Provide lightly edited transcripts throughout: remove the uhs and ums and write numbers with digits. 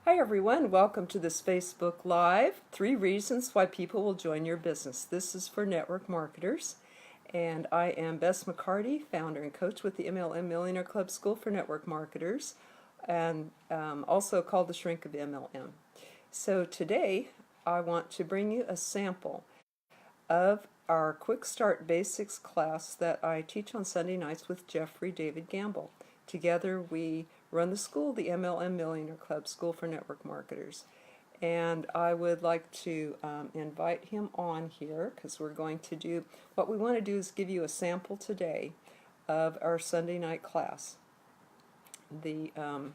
Hi everyone, welcome to this Facebook Live, 3 reasons why people will join your business. This is for network marketers, and I am Bess McCarty, founder and coach with the MLM Millionaire Club School for Network Marketers, and also called the Shrink of MLM. So today, I want to bring you a sample of our Quick Start Basics class that I teach on Sunday nights with Jeffrey David Gamble. Together we run the school, the MLM Millionaire Club School for Network Marketers. And I would like to invite him on here because we're going to do, what we want to do is give you a sample today of our Sunday night class. Let's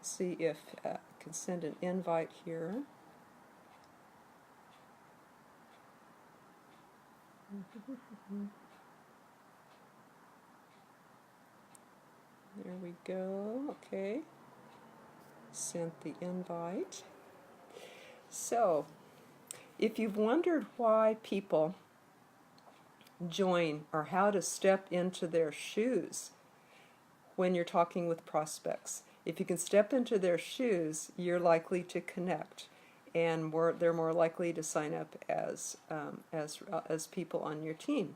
see if I can send an invite here. There we go. Okay. Sent the invite. So, if you've wondered why people join or how to step into their shoes when you're talking with prospects, if you can step into their shoes, you're likely to connect, and they're more likely to sign up as people on your team.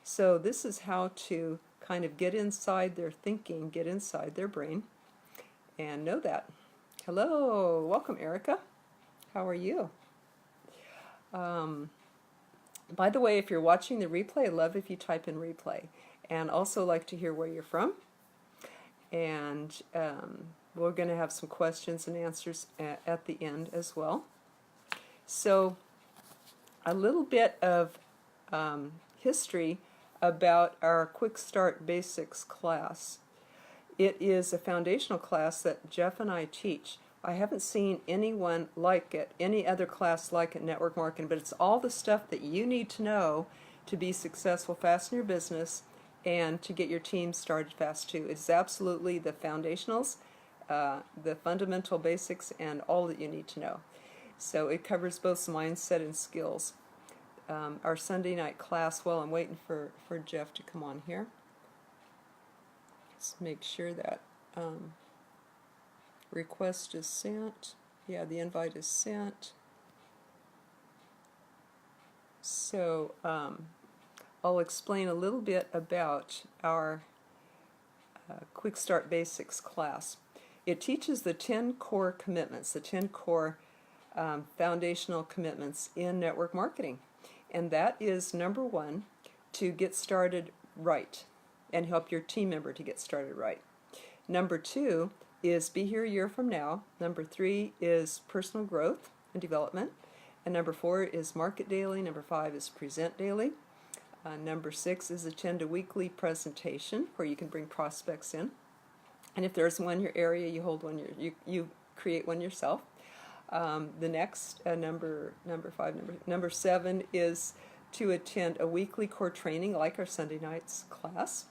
So this is how to kind of get inside their thinking, get inside their brain, and know that. Hello, welcome Erica. How are you? By the way, if you're watching the replay, I love if you type in replay, and also like to hear where you're from. And we're going to have some questions and answers at the end as well. So a little bit of history about our Quick Start Basics class. It is a foundational class that Jeff and I teach. I haven't seen anyone like it, any other class like it in network marketing, but it's all the stuff that you need to know to be successful fast in your business and to get your team started fast too. It's absolutely the foundationals, the fundamental basics, and all that you need to know. So it covers both mindset and skills. Our Sunday night class, well, I'm waiting for Jeff to come on here. Let's make sure that request is sent. Yeah, the invite is sent. So I'll explain a little bit about our Quick Start Basics class. It teaches the 10 core commitments, the 10 core foundational commitments in network marketing. And that is number 1, to get started right and help your team member to get started right. Number 2 is be here a year from now. Number 3 is personal growth and development. And number 4 is market daily. Number 5 is present daily. Number 6 is attend a weekly presentation where you can bring prospects in. And if there's one in your area, you hold one. You create one yourself. The next number 7 is to attend a weekly core training like our Sunday nights class.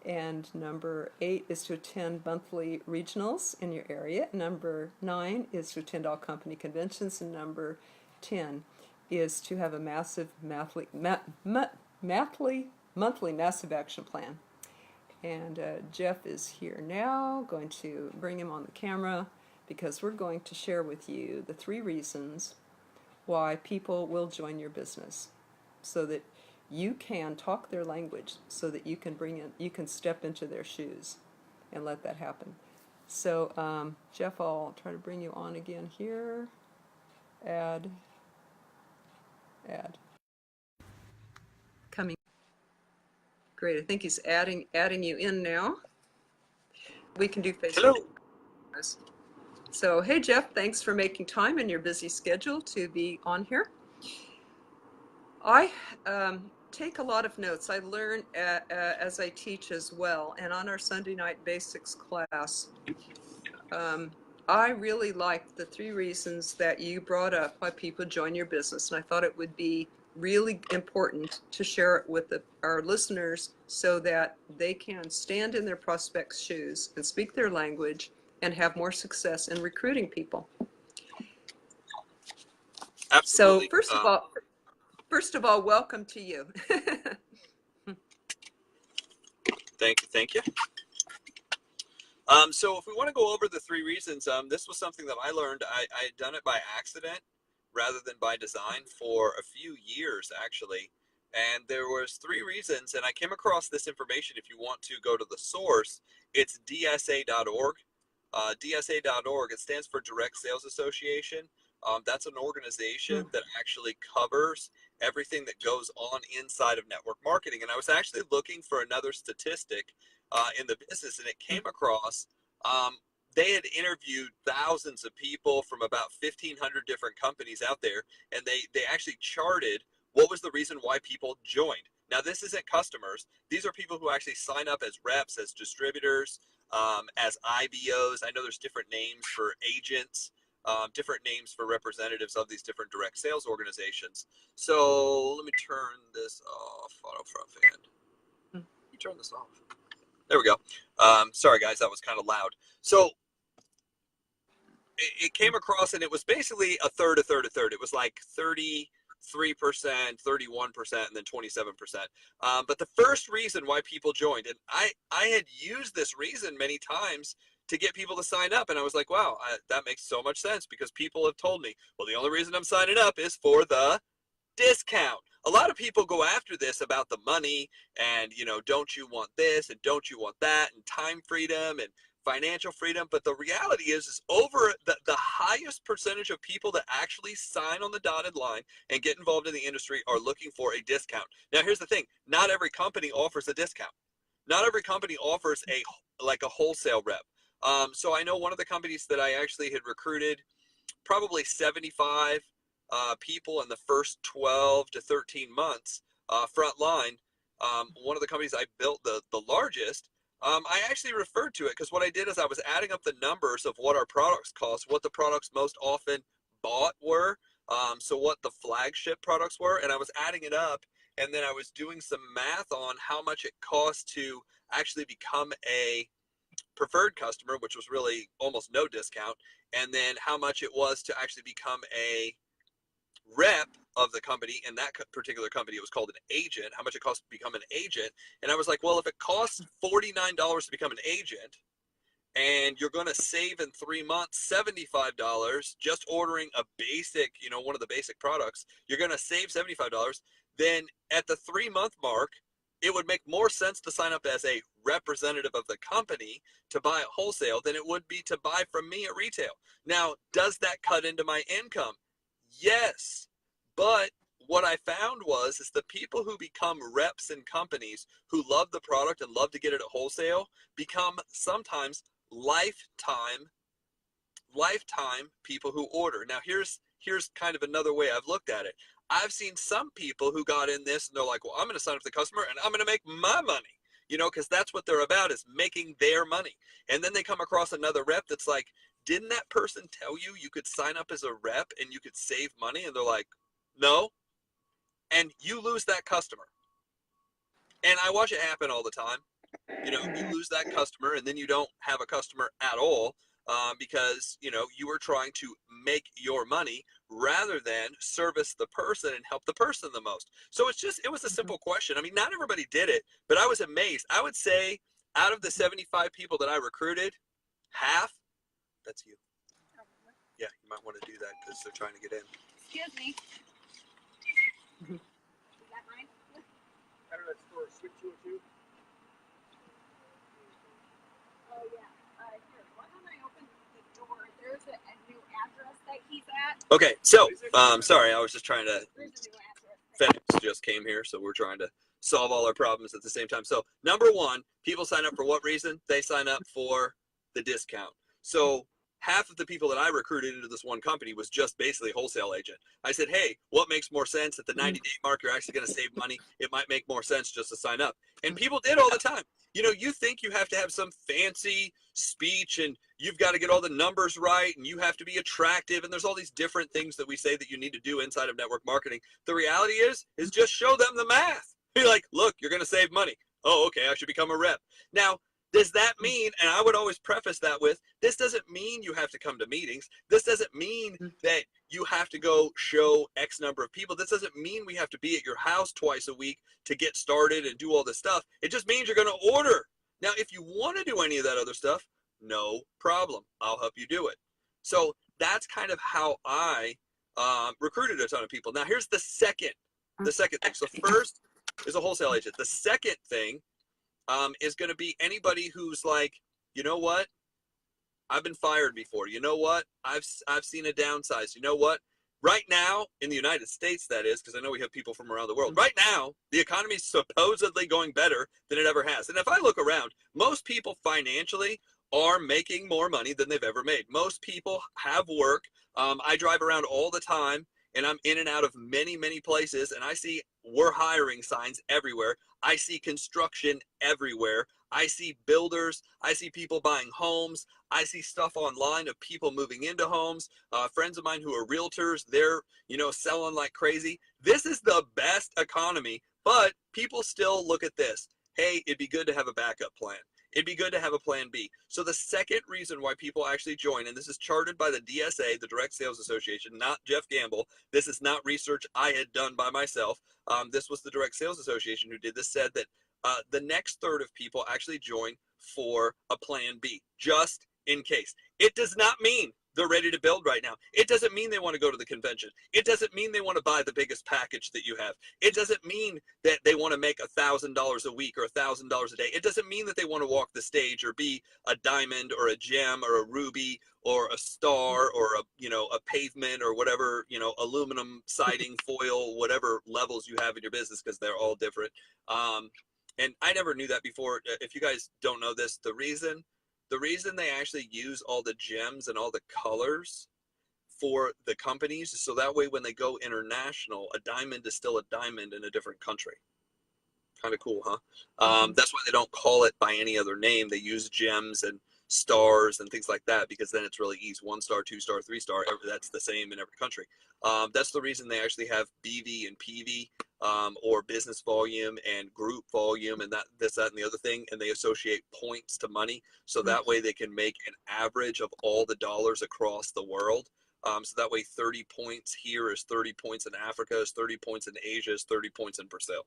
And number 8 is to attend monthly regionals in your area. Number 9 is to attend all company conventions. And number 10 is to have a massive monthly massive action plan. And Jeff is here now. Going to bring him on the camera because we're going to share with you the 3 reasons why people will join your business, so that you can talk their language, so that you can step into their shoes and let that happen. So Jeff, I'll try to bring you on again here. Add. Coming. Great. I think he's adding you in now. We can do Facebook. Hello. So hey Jeff, thanks for making time in your busy schedule to be on here. I take a lot of notes. I learn as I teach as well. And on our Sunday night basics class, I really liked the 3 reasons that you brought up why people join your business. And I thought it would be really important to share it with our listeners so that they can stand in their prospects' shoes and speak their language and have more success in recruiting people. Absolutely. So first of all, welcome to you. Thank you. So if we want to go over the three reasons, this was something that I learned. I had done it by accident rather than by design for a few years, actually. And there was three reasons, and I came across this information. If you want to go to the source, it's dsa.org. DSA.org, it stands for Direct Sales Association. That's an organization that actually covers everything that goes on inside of network marketing. And I was actually looking for another statistic in the business, and it came across they had interviewed thousands of people from about 1,500 different companies out there, and they actually charted what was the reason why people joined. Now, this isn't customers. These are people who actually sign up as reps, as distributors, as IBOs. I know there's different names for agents, different names for representatives of these different direct sales organizations. So let me turn this off, auto front fan. Let me turn this off. There we go. Sorry, guys, that was kind of loud. So it came across, and it was basically a third, a third, a third. It was like 33%, 31%, and then 27%. But the first reason why people joined, and I had used this reason many times to get people to sign up, and I was like, wow, that makes so much sense, because people have told me, well, the only reason I'm signing up is for the discount. A lot of people go after this about the money and, don't you want this and don't you want that and time freedom and financial freedom. But the reality is over the highest percentage of people that actually sign on the dotted line and get involved in the industry are looking for a discount. Now, here's the thing. Not every company offers a discount. Not every company offers a wholesale rep. So I know one of the companies that I actually had recruited, probably 75 people in the first 12 to 13 months front line. One of the companies I built, the largest, I actually referred to it because what I did is I was adding up the numbers of what our products cost, what the products most often bought were, so what the flagship products were, and I was adding it up, and then I was doing some math on how much it cost to actually become a preferred customer, which was really almost no discount, and then how much it was to actually become a rep of the company. In that particular company, it was called an agent, how much it costs to become an agent. And I was like, well, if it costs $49 to become an agent, and you're going to save in 3 months $75 just ordering a basic, one of the basic products, you're going to save $75. Then at the 3-month mark, it would make more sense to sign up as a representative of the company to buy at wholesale than it would be to buy from me at retail. Now, does that cut into my income? Yes. But what I found is the people who become reps in companies who love the product and love to get it at wholesale become sometimes lifetime people who order. Now, here's kind of another way I've looked at it. I've seen some people who got in this and they're like, well, I'm going to sign up the customer and I'm going to make my money, because that's what they're about, is making their money. And then they come across another rep that's like, didn't that person tell you you could sign up as a rep and you could save money? And they're like, no. And you lose that customer. And I watch it happen all the time. You lose that customer and then you don't have a customer at all. Because you were trying to make your money rather than service the person and help the person the most. So it was a simple question. I mean, not everybody did it, but I was amazed. I would say out of the 75 people that I recruited, half, that's you. Yeah, you might want to do that because they're trying to get in. Excuse me. Is that mine? Out of that store, Switch 202. Oh, yeah. Here, why don't I open the door? There's a new address that he's at. Okay, so, sorry, I was just trying to, There's a new address. FedEx just came here, so we're trying to solve all our problems at the same time. So, number one, people sign up for what reason? They sign up for the discount. So, half of the people that I recruited into this one company was just basically a wholesale agent. I said, hey, what makes more sense? At the 90-day mark, you're actually going to save money. It might make more sense just to sign up. And people did all the time. You think you have to have some fancy speech and you've got to get all the numbers right and you have to be attractive. And there's all these different things that we say that you need to do inside of network marketing. The reality is just show them the math. Be like, look, you're going to save money. Oh, okay, I should become a rep. Now, does that mean, and I would always preface that with, this doesn't mean you have to come to meetings. This doesn't mean that you have to go show X number of people. This doesn't mean we have to be at your house twice a week to get started and do all this stuff. It just means you're going to order. Now, if you want to do any of that other stuff, No problem. I'll help you do it. So that's kind of how I recruited a ton of people. Now here's the second thing. So first is a wholesale agent. The second thing is going to be anybody who's like, you know what? I've been fired before. You know what? I've seen a downsize. You know what? Right now in the United States, that is, because I know we have people from around the world. Right now, the economy is supposedly going better than it ever has. And if I look around, most people financially are making more money than they've ever made. Most people have work. I drive around all the time, and I'm in and out of many, many places, and I see we're hiring signs everywhere. I see construction everywhere. I see builders. I see people buying homes. I see stuff online of people moving into homes. Friends of mine who are realtors, they're, selling like crazy. This is the best economy, but people still look at this. Hey, it'd be good to have a backup plan. It'd be good to have a plan B. So the second reason why people actually join, and this is charted by the DSA, the Direct Sales Association, not Jeff Gamble. This is not research I had done by myself. This was the Direct Sales Association who did this, said that the next third of people actually join for a plan B, just in case. It does not mean they're ready to build right now. It doesn't mean they want to go to the convention. It doesn't mean they want to buy the biggest package that you have. It doesn't mean that they want to make $1,000 a week or $1,000 a day. It doesn't mean that they want to walk the stage or be a diamond or a gem or a ruby or a star or a pavement or whatever, aluminum siding, foil, whatever levels you have in your business, because they're all different. And I never knew that before. If you guys don't know this, the reason they actually use all the gems and all the colors for the companies is so that way when they go international, a diamond is still a diamond in a different country. Kind of cool, huh? That's why they don't call it by any other name. They use gems and stars and things like that, because then it's really easy. 1 star, 2 star, 3 star, that's the same in every country. That's the reason they actually have BV and PV, or business volume and group volume, and that, and the other thing, and they associate points to money, so that way they can make an average of all the dollars across the world. So that way 30 points here is 30 points in Africa, is 30 points in Asia, is 30 points in Brazil.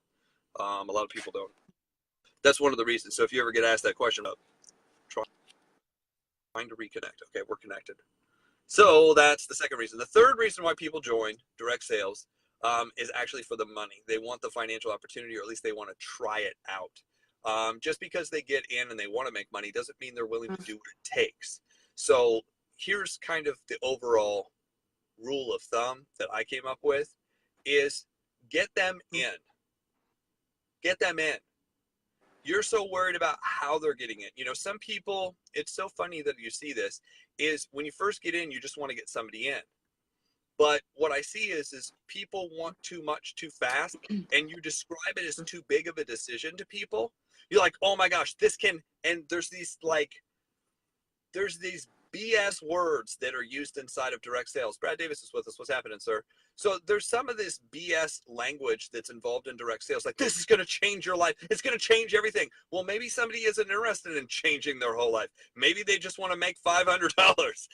A lot of people don't. That's one of the reasons. So if you ever get asked that question, trying to reconnect. Okay, we're connected. So that's the second reason. The third reason why people join direct sales is actually for the money. They want the financial opportunity, or at least they want to try it out. Just because they get in and they want to make money doesn't mean they're willing to do what it takes. So here's kind of the overall rule of thumb that I came up with is get them in. Get them in. You're so worried about how they're getting it. Some people, it's so funny that you see this, is when you first get in, you just want to get somebody in. But what I see is people want too much too fast, and you describe it as too big of a decision to people. You're like, oh my gosh, this can, and there's these BS words that are used inside of direct sales. Brad Davis is with us. What's happening, sir? So there's some of this BS language that's involved in direct sales. Like, this is going to change your life. It's going to change everything. Well, maybe somebody isn't interested in changing their whole life. Maybe they just want to make $500.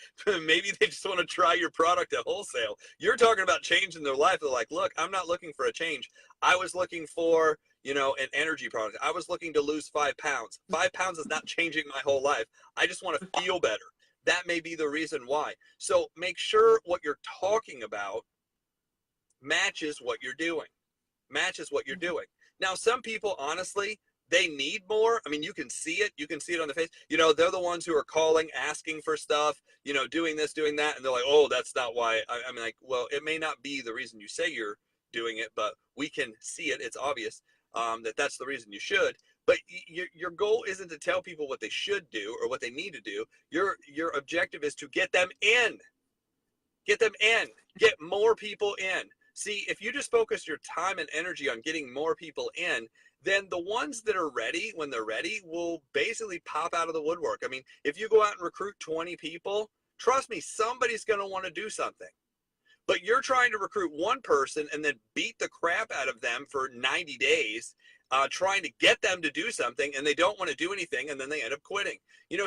Maybe they just want to try your product at wholesale. You're talking about changing their life. They're like, look, I'm not looking for a change. I was looking for, an energy product. I was looking to lose 5 pounds. 5 pounds is not changing my whole life. I just want to feel better. That may be the reason why. So make sure what you're talking about matches what you're doing. Now, some people, honestly, they need more. I mean, you can see it. You can see it on the face. They're the ones who are calling, asking for stuff, doing this, doing that. And they're like, oh, that's not why. I mean, like, well, it may not be the reason you say you're doing it, but we can see it. It's obvious that that's the reason you should. But your goal isn't to tell people what they should do or what they need to do. Your objective is to get them in. Get them in. Get more people in. See, if you just focus your time and energy on getting more people in, then the ones that are ready, when they're ready, will basically pop out of the woodwork. I mean, if you go out and recruit 20 people, trust me, somebody's going to want to do something. But you're trying to recruit one person and then beat the crap out of them for 90 days, trying to get them to do something, and they don't want to do anything, and then they end up quitting.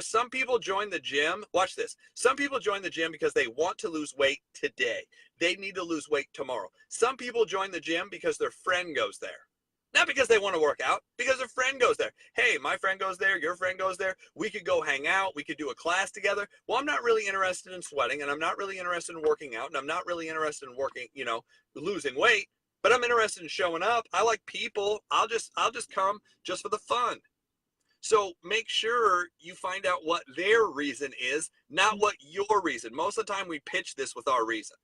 Some people join the gym. Watch this. Some people join the gym because they want to lose weight today. They need to lose weight tomorrow. Some people join the gym because their friend goes there. Not because they want to work out, because a friend goes there. Hey, my friend goes there, your friend goes there. We could go hang out. We could do a class together. Well, I'm not really interested in sweating, and I'm not really interested in working out, and I'm not really interested in working, losing weight, but I'm interested in showing up. I like people. I'll just come just for the fun. So make sure you find out what their reason is, not what your reason. Most of the time we pitch this with our reason.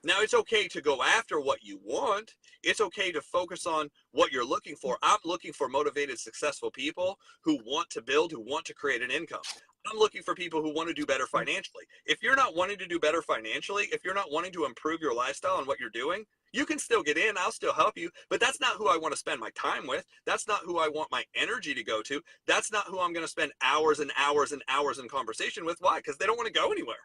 Now, it's okay to go after what you want. It's okay to focus on what you're looking for. I'm looking for motivated, successful people who want to build, who want to create an income. I'm looking for people who want to do better financially. If you're not wanting to do better financially, if you're not wanting to improve your lifestyle and what you're doing, you can still get in. I'll still help you, but that's not who I want to spend my time with. That's not who I want my energy to go to. That's not who I'm going to spend hours and hours and hours in conversation with. Why? Because they don't want to go anywhere.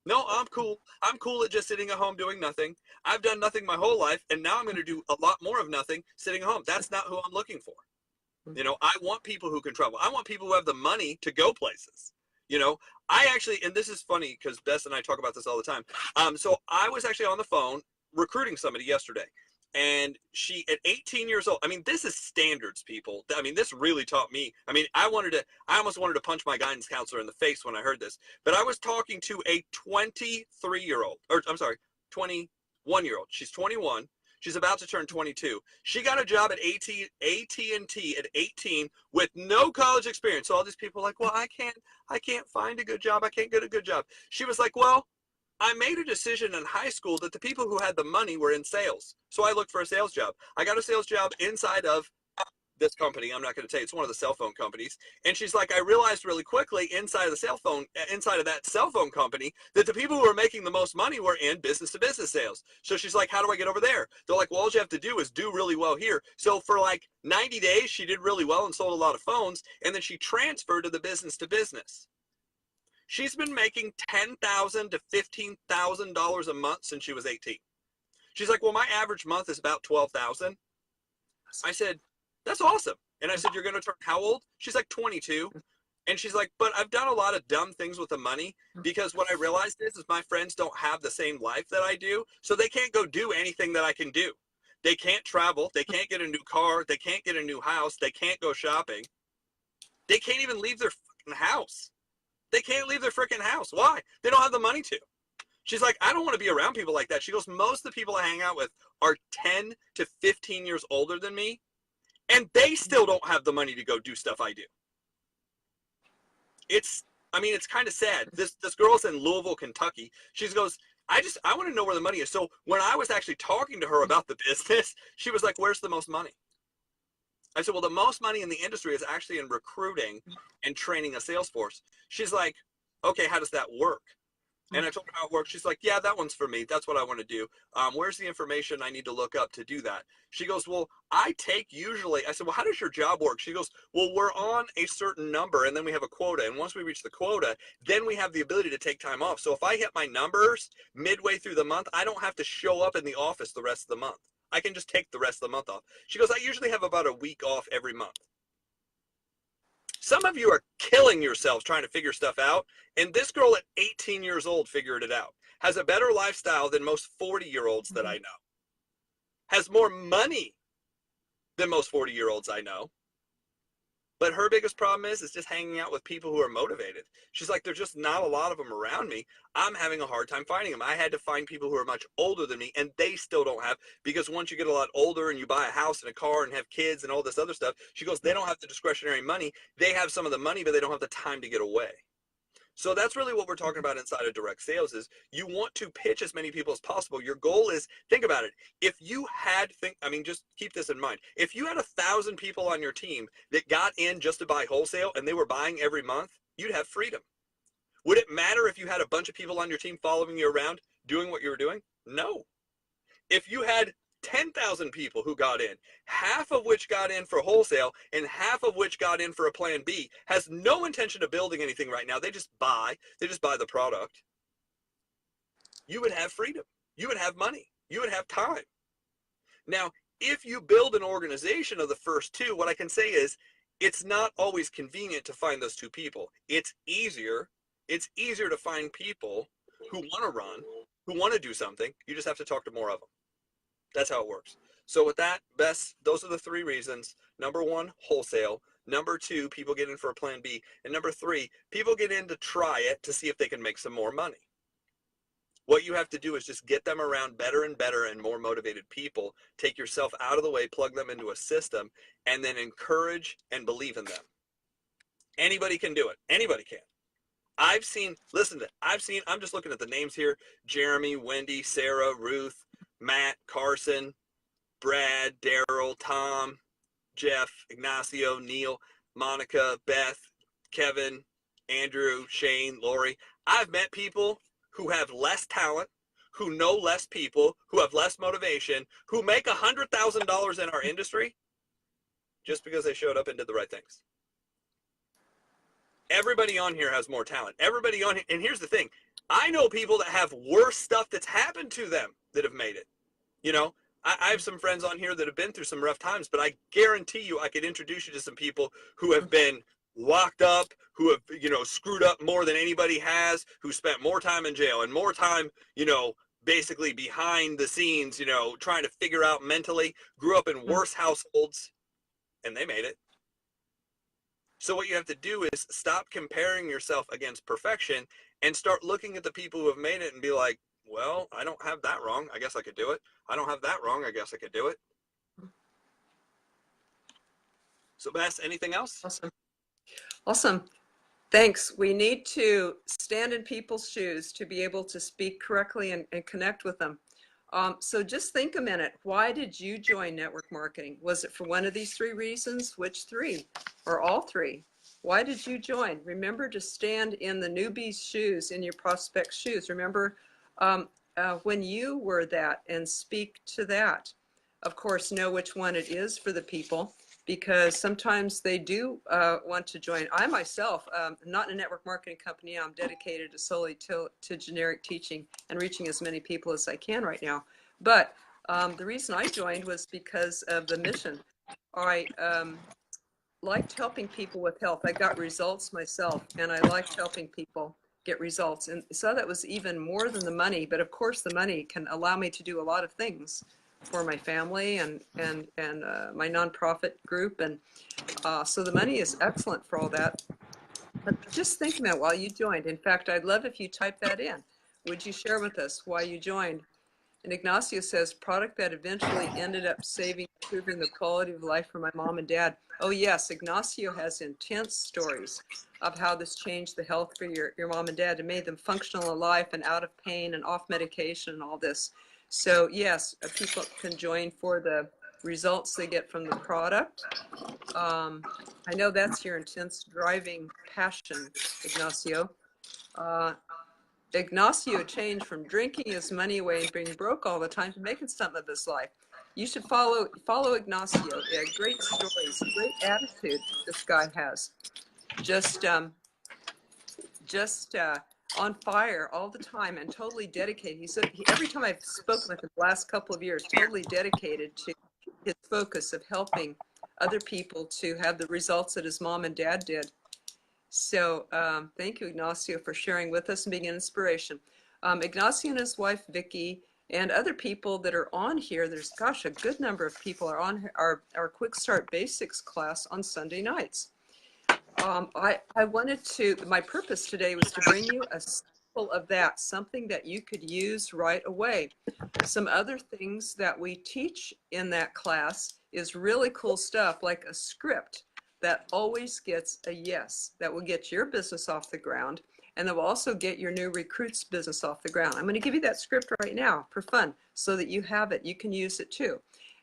No, I'm cool. I'm cool at just sitting at home doing nothing. I've done nothing my whole life, and now I'm going to do a lot more of nothing sitting at home. That's not who I'm looking for. I want people who can travel. I want people who have the money to go places. I actually, and this is funny because Bess and I talk about this all the time. So I was actually on the phone recruiting somebody yesterday, and she, at 18 years old, I mean, this is standards, people. I mean, this really taught me. I mean, I almost wanted to punch my guidance counselor in the face when I heard this, but I was talking to a 23-year-old, or I'm sorry, 21-year-old. She's 21. She's about to turn 22. She got a job at AT&T at 18 with no college experience. So all these people are like, well, I can't find a good job. I can't get a good job. She was like, well, I made a decision in high school that the people who had the money were in sales. So I looked for a sales job. I got a sales job inside of this company. I'm not going to tell you, it's one of the cell phone companies. And she's like, I realized really quickly inside of that cell phone company, that the people who were making the most money were in business to business sales. So she's like, how do I get over there? They're like, well, all you have to do is do really well here. So for like 90 days, she did really well and sold a lot of phones. And then she transferred to the business to business. She's been making $10,000 to $15,000 a month since she was 18. She's like, well, my average month is about 12,000. I said, that's awesome. And I said, you're going to turn how old? She's like 22. And she's like, but I've done a lot of dumb things with the money, because what I realized is my friends don't have the same life that I do. So they can't go do anything that I can do. They can't travel. They can't get a new car. They can't get a new house. They can't go shopping. They can't even leave their fucking house. They can't leave their freaking house. Why? They don't have the money to. She's like, I don't want to be around people like that. She goes, most of the people I hang out with are 10 to 15 years older than me, and they still don't have the money to go do stuff I do. It's kind of sad. This girl's in Louisville, Kentucky. She goes, I want to know where the money is. So when I was actually talking to her about the business, she was like, where's the most money? I said, well, the most money in the industry is actually in recruiting and training a sales force. She's like, okay, how does that work? And I told her how it works. She's like, yeah, that one's for me. That's what I want to do. Where's the information I need to look up to do that? She goes, well, I said, well, how does your job work? She goes, well, we're on a certain number, and then we have a quota. And once we reach the quota, then we have the ability to take time off. So if I hit my numbers midway through the month, I don't have to show up in the office the rest of the month. I can just take the rest of the month off. She goes, I usually have about a week off every month. Some of you are killing yourselves trying to figure stuff out, and this girl at 18 years old figured it out. Has a better lifestyle than most 40-year-olds that I know. Has more money than most 40-year-olds I know. But her biggest problem is just hanging out with people who are motivated. She's like, there's just not a lot of them around me. I'm having a hard time finding them. I had to find people who are much older than me, and they still don't have, because once you get a lot older and you buy a house and a car and have kids and all this other stuff, she goes, they don't have the discretionary money. They have some of the money, but they don't have the time to get away. So that's really what we're talking about inside of direct sales is you want to pitch as many people as possible. Your goal is, think about it. If you had, just keep this in mind. If you had 1,000 people on your team that got in just to buy wholesale and they were buying every month, you'd have freedom. Would it matter if you had a bunch of people on your team following you around doing what you were doing? No. If you had 10,000 people who got in, half of which got in for wholesale and half of which got in for a plan B, has no intention of building anything right now. They just buy the product. You would have freedom. You would have money. You would have time. Now, if you build an organization of the first two, what I can say is it's not always convenient to find those two people. It's easier to find people who want to run, who want to do something. You just have to talk to more of them. That's how it works. So with that, Bess, those are the three reasons. Number one, wholesale. Number two, people get in for a plan B. And number three, people get in to try it to see if they can make some more money. What you have to do is just get them around better and better and more motivated people, take yourself out of the way, plug them into a system, and then encourage and believe in them. Anybody can do it. Anybody can. I've seen, listen to, I'm just looking at the names here: Jeremy, Wendy, Sarah, Ruth, Matt, Carson, Brad, Daryl, Tom, Jeff, Ignacio, Neil, Monica, Beth, Kevin, Andrew, Shane, Lori. I've met people who have less talent, who know less people, who have less motivation, who make $100,000 in our industry just because they showed up and did the right things. Everybody on here has more talent. Everybody on here, and here's the thing. I know people that have worse stuff that's happened to them that have made it. You know, I have some friends on here that have been through some rough times, but I guarantee you I could introduce you to some people who have been locked up, who have, you know, screwed up more than anybody has, who spent more time in jail and more time, you know, basically behind the scenes, you know, trying to figure out mentally, grew up in worse households, and they made it. So what you have to do is stop comparing yourself against perfection and start looking at the people who have made it and be like, well, I don't have that wrong. I guess I could do it. I don't have that wrong. I guess I could do it. So Bess, anything else? Awesome. Awesome. Thanks. We need to stand in people's shoes to be able to speak correctly and connect with them. So just think a minute. Why did you join network marketing? Was it for one of these three reasons? Which three? Or all three? Why did you join? Remember to stand in the newbie's shoes, in your prospect's shoes. Remember when you were that, and speak to that. Of course, know which one it is for the people, because sometimes they do want to join. I myself, not in a network marketing company. I'm dedicated solely to generic teaching and reaching as many people as I can right now. But the reason I joined was because of the mission. I liked helping people with health. I got results myself, and I liked helping people get results. And so that was even more than the money. But of course, the money can allow me to do a lot of things for my family and my nonprofit group. And so the money is excellent for all that. But just think about while you joined. In fact, I'd love if you type that in. Would you share with us why you joined? And Ignacio says, product that eventually ended up improving the quality of life for my mom and dad. Oh yes, Ignacio has intense stories of how this changed the health for your mom and dad and made them functional in life and out of pain and off medication and all this. So yes, people can join for the results they get from the product. I know that's your intense driving passion, Ignacio. Ignacio changed from drinking his money away and being broke all the time to making something of his life. You should follow Ignacio. Yeah, great stories, great attitude this guy has. Just on fire all the time and totally dedicated. Every time I've spoken with him the last couple of years, totally dedicated to his focus of helping other people to have the results that his mom and dad did. So thank you, Ignacio, for sharing with us and being an inspiration. Ignacio and his wife, Vicky, and other people that are on here, there's, gosh, a good number of people are on our Quick Start Basics class on Sunday nights. I wanted to, my purpose today was to bring you a sample of that, something that you could use right away. Some other things that we teach in that class is really cool stuff, like a script that always gets a yes, that will get your business off the ground, and that will also get your new recruits' business off the ground. I'm going to give you that script right now for fun so that you have it. You can use it too.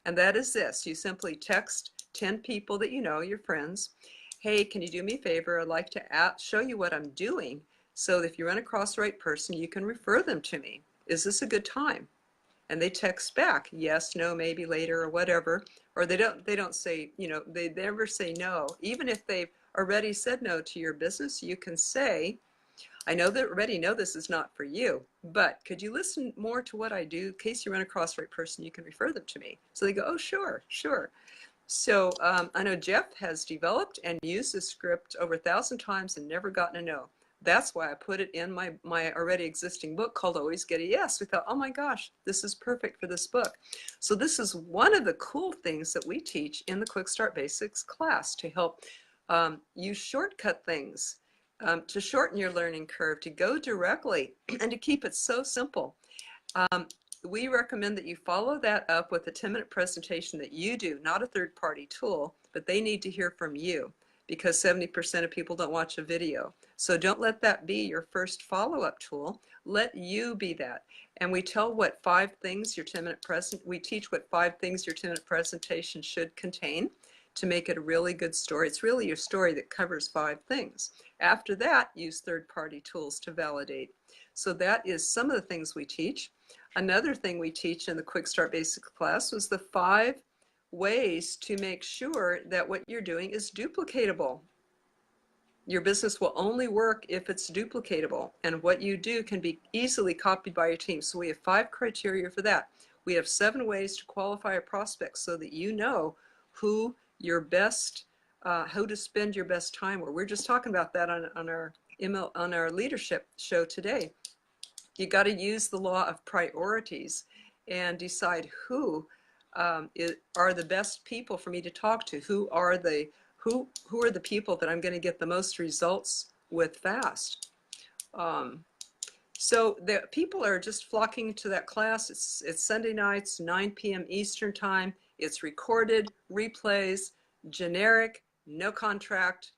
And that is this. You simply text 10 people that you know, your friends. Hey, can you do me a favor? I'd like to show you what I'm doing, so that if you run across the right person, you can refer them to me. Is this a good time? And they text back, yes, no, maybe later, or whatever. Or they don't say, you know, they never say no. Even if they've already said no to your business, you can say, I know that already know this is not for you, but could you listen more to what I do? In case you run across the right person, you can refer them to me. So they go, oh, sure, sure. So I know Jeff has developed and used this script over 1,000 times and never gotten a no. that's why I put it in my already existing book called Always Get a Yes. We thought, oh my gosh, this is perfect for this book. So this is one of the cool things that we teach in the Quick Start Basics class to help you shortcut things, to shorten your learning curve, to go directly, and to keep it so simple. We recommend that you follow that up with a 10-minute presentation that you do, not a third-party tool, but they need to hear from you because 70% of people don't watch a video. So don't let that be your first follow-up tool. Let you be that. And we tell what 5 things your 10-minute we teach what 5 things your 10-minute presentation should contain to make it a really good story. It's really your story that covers 5 things. After that, use third-party tools to validate. So that is some of the things we teach. Another thing we teach in the Quick Start Basics class was the 5 ways to make sure that what you're doing is duplicatable. Your business will only work if it's duplicatable, and what you do can be easily copied by your team. So we have 5 criteria for that. We have 7 ways to qualify a prospect so that you know who your best, how to spend your best time. We're just talking about that on our leadership show today. You got to use the law of priorities and decide who are the best people for me to talk to. Who are the people that I'm going to get the most results with fast? So the people are just flocking to that class. It's Sunday nights, 9 p.m. Eastern time. It's recorded, replays, generic, no contract.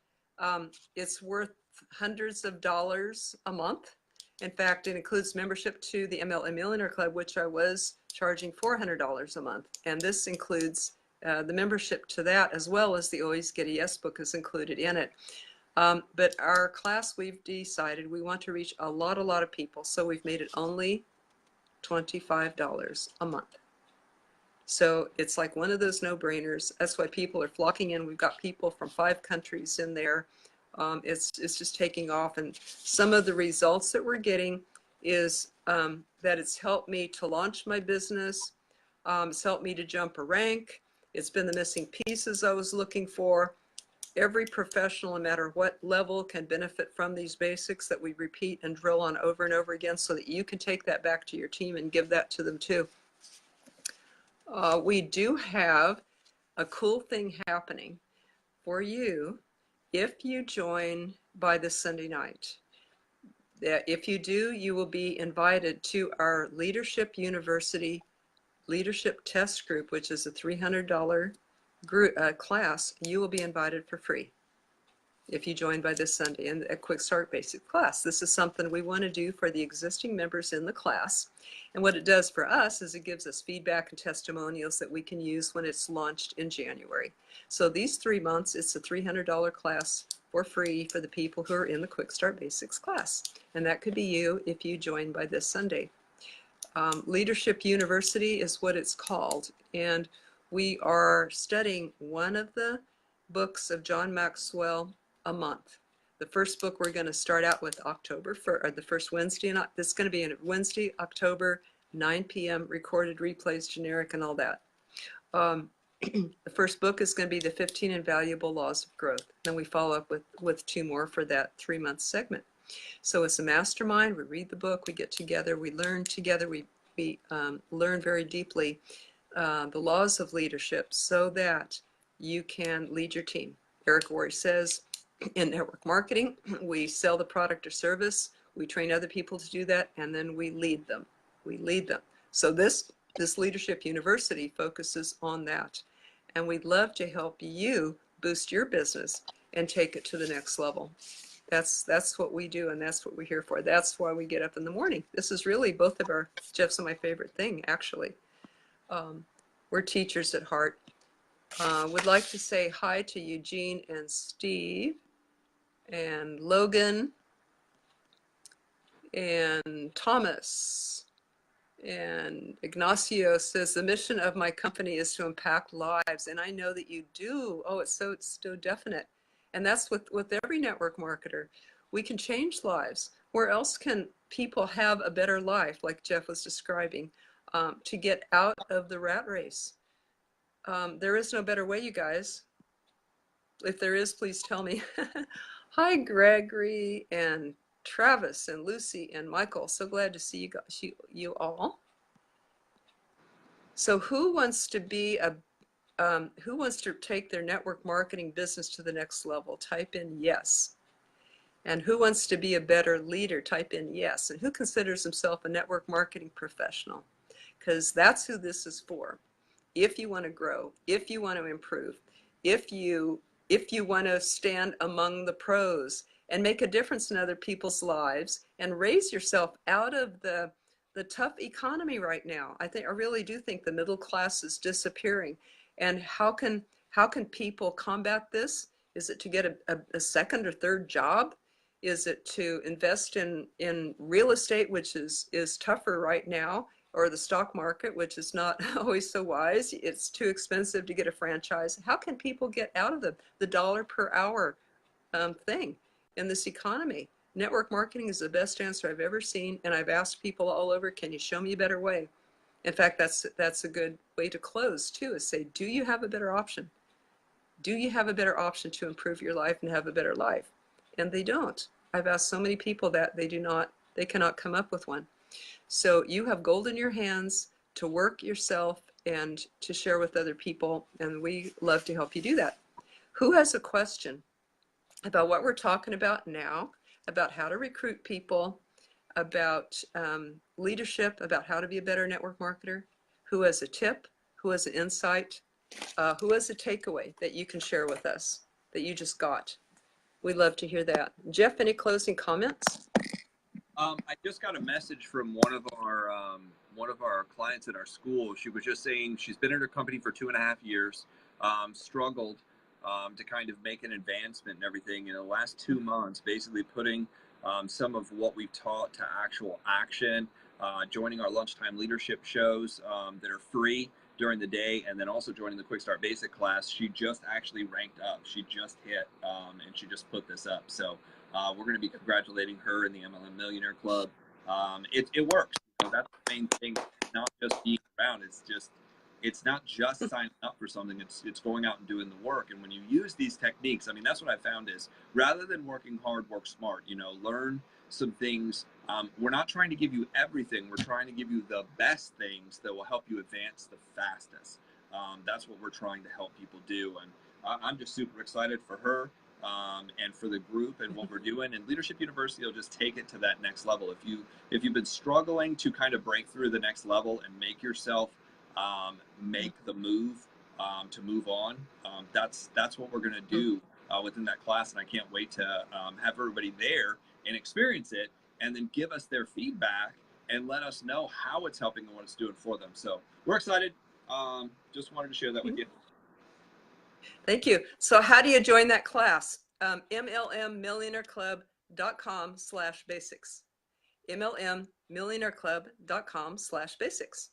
It's worth hundreds of dollars a month. In fact, it includes membership to the MLM Millionaire Club, which I was charging $400 a month. And this includes the membership to that, as well as the Always Get a Yes book is included in it. But our class, we've decided we want to reach a lot of people. So we've made it only $25 a month. So it's like one of those no-brainers. That's why people are flocking in. We've got people from 5 countries in there. It's just taking off. And some of the results that we're getting is that it's helped me to launch my business. It's helped me to jump a rank. It's been the missing pieces I was looking for. Every professional, no matter what level, can benefit from these basics that we repeat and drill on over and over again so that you can take that back to your team and give that to them too. We do have a cool thing happening for you if you join by this Sunday night. If you do, you will be invited to our Leadership University Leadership Test Group, which is a $300 class. You will be invited for free if you join by this Sunday in a Quick Start Basic class. This is something we want to do for the existing members in the class. And what it does for us is it gives us feedback and testimonials that we can use when it's launched in January. So these 3 months, it's a $300 class for free for the people who are in the Quick Start Basics class. And that could be you if you join by this Sunday. Leadership University is what it's called. And we are studying one of the books of John Maxwell a month. The first book we're going to start out with October, or the first Wednesday, this is going to be a Wednesday, October, 9 p.m., recorded replays, generic, and all that. The first book is going to be the 15 Invaluable Laws of Growth. Then we follow up with 2 more for that 3-month segment. So it's a mastermind. We read the book, we get together, we learn together, we learn very deeply the laws of leadership so that you can lead your team. Eric Worre says, in network marketing, we sell the product or service, we train other people to do that, and then we lead them. We lead them. So this Leadership University focuses on that. And we'd love to help you boost your business and take it to the next level. That's what we do, and that's what we're here for. That's why we get up in the morning. This is really both of our, Jeff's and my favorite thing, actually. We're teachers at heart. Would like to say hi to Eugene and Steve and Logan and Thomas. And Ignacio says, the mission of my company is to impact lives. And I know that you do. Oh, it's so definite. And that's with every network marketer. We can change lives. Where else can people have a better life, like Jeff was describing, to get out of the rat race? There is no better way, you guys. If there is, please tell me. Hi, Gregory and Travis and Lucy and Michael. So glad to see you guys, you all. So who wants to be a who wants to take their network marketing business to the next level? Type in yes. And who wants to be a better leader? Type in yes. And who considers himself a network marketing professional? Because that's who this is for. If you want to grow, if you want to improve, if you want to stand among the pros and make a difference in other people's lives and raise yourself out of the tough economy right now. I really do think the middle class is disappearing. And how can people combat this? Is it to get a second or third job? Is it to invest in real estate, which is tougher right now, or the stock market, which is not always so wise? It's too expensive to get a franchise. How can people get out of the dollar per hour thing in this economy? Network marketing is the best answer I've ever seen, and I've asked people all over, can you show me a better way? In fact, that's a good way to close too, is say, do you have a better option? Do you have a better option to improve your life and have a better life? And they don't. I've asked so many people that they cannot come up with one. So you have gold in your hands to work yourself and to share with other people, and we love to help you do that. Who has a question about what we're talking about now, about how to recruit people, about leadership, about how to be a better network marketer? Who has a tip? Who has an insight? Who has a takeaway that you can share with us that you just got? We'd love to hear that. Jeff, any closing comments? I just got a message from one of our clients at our school. She was just saying she's been in her company for 2.5 years, struggled to kind of make an advancement and everything in the last 2 months, basically putting some of what we've taught to actual action, joining our lunchtime leadership shows that are free during the day, and then also joining the Quick Start Basic class. She just actually ranked up. She just hit, and she just put this up. So we're going to be congratulating her in the MLM Millionaire Club. It works. You know, that's the main thing. It's not just being around. It's not just signing up for something. It's going out and doing the work. And when you use these techniques, I mean, that's what I found is rather than working hard, work smart. You know, learn some things. We're not trying to give you everything. We're trying to give you the best things that will help you advance the fastest. That's what we're trying to help people do. And I'm just super excited for her. And for the group and what we're doing, and Leadership University will just take it to that next level. If you've been struggling to kind of break through the next level and make yourself make the move to move on, that's what we're going to do within that class, and I can't wait to have everybody there and experience it, and then give us their feedback and let us know how it's helping and what it's doing for them. So we're excited. Just wanted to share that with you. Thank you. So how do you join that class? MLMMillionaireclub.com/basics. MLMMillionaireclub.com/basics.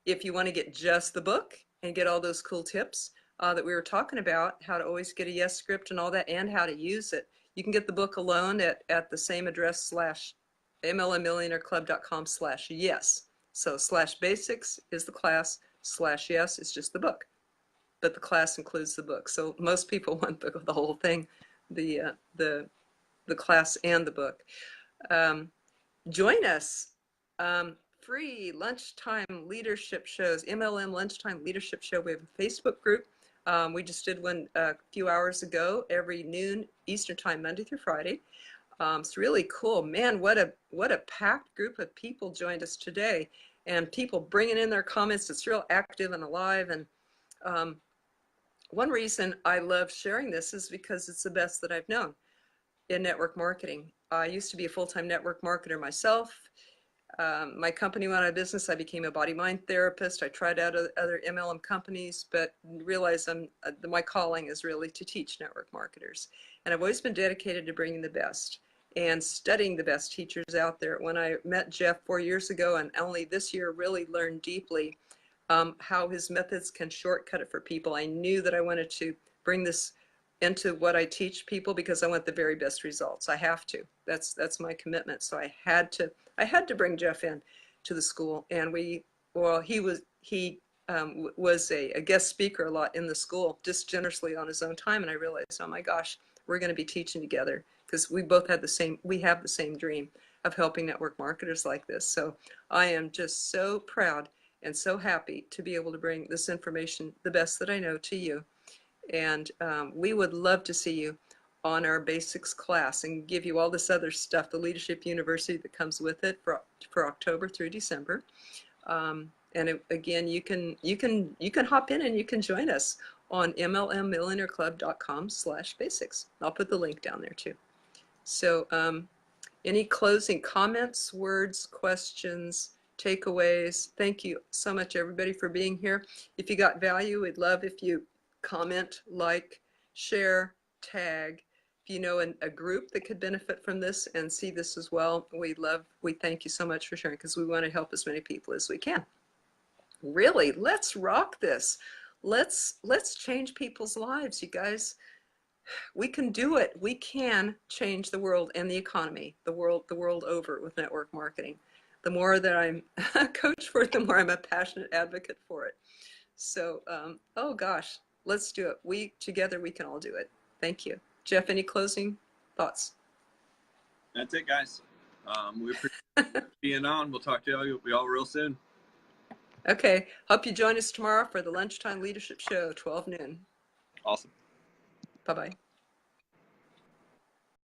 If you want to get just the book and get all those cool tips that we were talking about, how to always get a yes script and all that, and how to use it, you can get the book alone at the same address, MLMMillionaireclub.com/yes. So /basics is the class, /yes is just the book. But the class includes the book. So most people want the whole thing, the class and the book. Join us. Free lunchtime leadership shows, MLM lunchtime leadership show. We have a Facebook group. We just did one a few hours ago, every noon Eastern time, Monday through Friday. It's really cool. Man, what a packed group of people joined us today, and people bringing in their comments. It's real active and alive. And one reason I love sharing this is because it's the best that I've known in network marketing. I used to be a full-time network marketer myself. My company went out of business. I became a body-mind therapist. I tried out other MLM companies, but realized my calling is really to teach network marketers. And I've always been dedicated to bringing the best and studying the best teachers out there. When I met Jeff 4 years ago, and only this year really learned deeply how his methods can shortcut it for people, I knew that I wanted to bring this into what I teach people because I want the very best results. I have to. That's my commitment. So I had to bring Jeff in to the school, and he was a guest speaker a lot in the school, just generously on his own time. And I realized, oh my gosh, we're going to be teaching together because we have the same dream of helping network marketers like this. So I am just so proud and so happy to be able to bring this information, the best that I know, to you. And we would love to see you on our basics class and give you all this other stuff, the Leadership University that comes with it for October through December. Again, you can hop in and you can join us on mlmmillionaireclub.com/basics. I'll put the link down there too. So any closing comments, words, questions, takeaways? Thank you so much, everybody, for being here. If you got value, we'd love if you comment, like, share, tag. If you know a group that could benefit from this and see this as well, we thank you so much for sharing, because we want to help as many people as we can. Really, let's rock this. Let's change people's lives, you guys. We can do it. We can change the world and the economy, the world over, with network marketing. The more that I'm a coach for it, the more I'm a passionate advocate for it. So, oh gosh, let's do it. Together we can all do it. Thank you. Jeff, any closing thoughts? That's it, guys. We appreciate being on. We'll talk to y'all real soon. Okay. Hope you join us tomorrow for the Lunchtime Leadership Show, 12 noon. Awesome. Bye-bye.